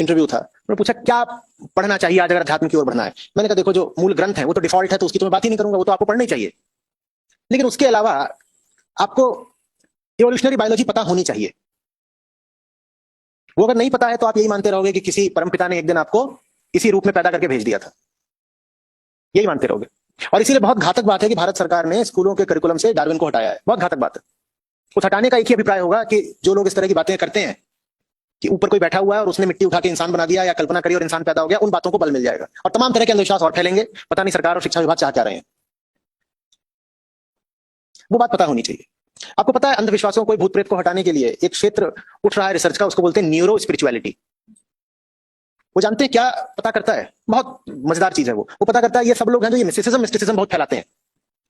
Interview था, उन्होंने पूछा क्या पढ़ना चाहिए आज अगर अध्यात्म की ओर बढ़ना है। मैंने कहा देखो जो मूल ग्रंथ है वो तो डिफॉल्ट है, तो उसकी तो मैं बात ही नहीं करूंगा, वो तो आपको पढ़ना ही चाहिए। लेकिन उसके अलावा आपको इवोल्यूशनरी बायोलॉजी पता होनी चाहिए। वो अगर नहीं पता है तो आप यही मानते रहोगे कि किसी परमपिता ने एक दिन आपको इसी रूप में पैदा करके भेज दिया था, यही मानते रहोगे। और इसीलिए बहुत घातक बात है कि भारत सरकार ने स्कूलों के करिकुलम से डार्विन को हटाया है, बहुत घातक बात है। उस हटाने का एक ही अभिप्राय होगा कि जो लोग इस तरह की बातें करते हैं कि ऊपर कोई बैठा हुआ है और उसने मिट्टी उठा के इंसान बना दिया या कल्पना करी और इंसान पैदा हो गया, उन बातों को बल मिल जाएगा और तमाम तरह के अंधविश्वास और फैलेंगे। पता नहीं सरकार और शिक्षा विभाग चाह क्या रहे हैं, वो बात पता होनी चाहिए। आपको पता है अंधविश्वासों को, भूत प्रेत को हटाने के लिए एक क्षेत्र उठ रहा है रिसर्च का, उसको बोलते हैं न्यूरो स्पिरिचुअलिटी। वो जानते हैं क्या पता करता है? बहुत मजेदार चीज है वो पता करता है ये सब लोग हैं जो ये मिस्टिसिज्म बहुत फैलाते हैं,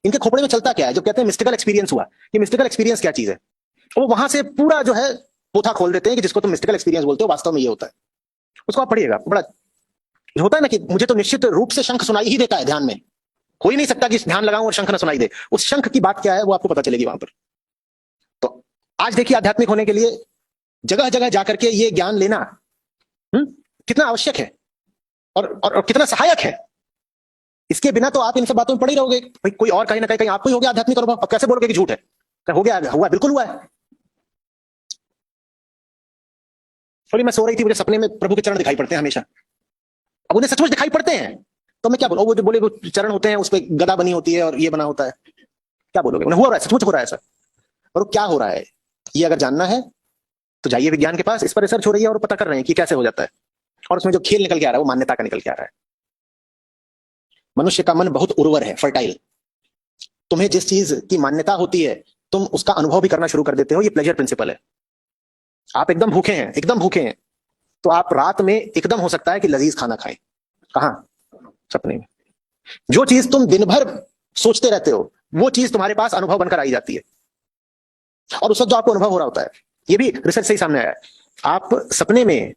इनके खोपड़े में चलता क्या है? जब कहते हैं मिस्टिकल एक्सपीरियंस हुआ, ये मिस्टिकल एक्सपीरियंस क्या चीज है, वो वहां से पूरा जो है पोथा खोल देते हैं कि जिसको तुम मिस्टिकल एक्सपीरियंस बोलते हो वास्तव में ये होता है। उसको आप पढ़िएगा, बड़ा होता है ना कि मुझे तो निश्चित रूप से शंख सुनाई ही देता है, ध्यान में हो ही नहीं सकता कि ध्यान लगाऊं और शंख ना सुनाई दे। उस शंख की बात क्या है वो आपको पता चलेगी वहां पर। तो आज देखिए आध्यात्मिक होने के लिए जगह जगह जाकर के ये ज्ञान लेना कितना आवश्यक है और कितना सहायक है। इसके बिना तो आप इन सब बातों में पड़ ही रहोगे। भाई कोई और कहीं ना कहीं आपको ही हो गया आध्यात्मिक अनुभव, अब कैसे बोलोगे कि झूठ है? हो गया, हुआ, बिल्कुल हुआ है। थोड़ी मैं सो रही थी, मुझे सपने में प्रभु के चरण दिखाई पड़ते हैं हमेशा। अब उन्हें सचमुच दिखाई पड़ते हैं तो मैं क्या बोलूं? वो जो बोले वो चरण होते हैं, उस पर गदा बनी होती है और ये बना होता है, क्या बोलोगे? उन्हें हो रहा है, सचमुच हो रहा है सर। और वो क्या हो रहा है ये अगर जानना है तो जाइए विज्ञान के पास, इस पर रिसर्च हो रही है और पता कर रहे हैं कि कैसे हो जाता है। और उसमें जो खेल निकल के आ रहा है वो मान्यता का निकल के आ रहा है। मनुष्य का मन बहुत उर्वर है, फर्टाइल। तुम्हें जिस चीज की मान्यता होती है तुम उसका अनुभव भी करना शुरू कर देते हो, ये प्लेजर प्रिंसिपल है। आप एकदम भूखे हैं, एकदम भूखे हैं, तो आप रात में एकदम हो सकता है कि लजीज खाना खाएं। कहां? सपने में। जो चीज तुम दिन भर सोचते रहते हो वो चीज तुम्हारे पास अनुभव बनकर आई जाती है, और उस वक्त जो आपको अनुभव हो रहा होता है, ये भी रिसर्च से ही सामने आया है। आप सपने में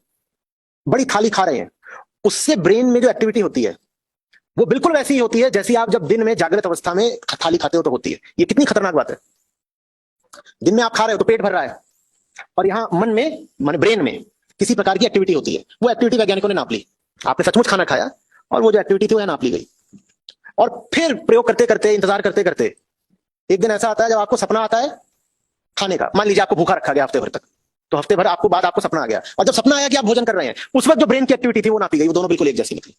बड़ी थाली खा रहे हैं, उससे ब्रेन में जो एक्टिविटी होती है वो बिल्कुल वैसी ही होती है जैसी आप जब दिन में जागृत अवस्था में थाली खाते हो तो होती है। ये कितनी खतरनाक बात है। दिन में आप खा रहे हो तो पेट भर रहा है, और यहां मन में, मन ब्रेन में किसी प्रकार की एक्टिविटी होती है। वो एक्टिविटी वैज्ञानिकों ने नाप ली। आपने सचमुच खाना खाया और वो जो एक्टिविटी थी वो नाप ली गई। और फिर प्रयोग करते करते, इंतजार करते करते, एक दिन ऐसा आता है जब आपको सपना आता है खाने का। मान लीजिए आपको भूखा रखा गया हफ्ते भर तक, तो हफ्ते भर आपको बाद आपको सपना आ गया, और जब सपना आया कि आप भोजन कर रहे हैं, उस वक्त जो ब्रेन की एक्टिविटी थी वो नापी गई, वो दोनों बिल्कुल एक जैसी निकली।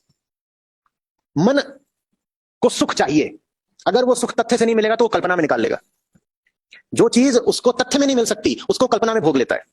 मन को सुख चाहिए, अगर वो सुख तथ्य से नहीं मिलेगा तो वो कल्पना में निकाल लेगा। जो चीज उसको तथ्य में नहीं मिल सकती उसको कल्पना में भोग लेता है।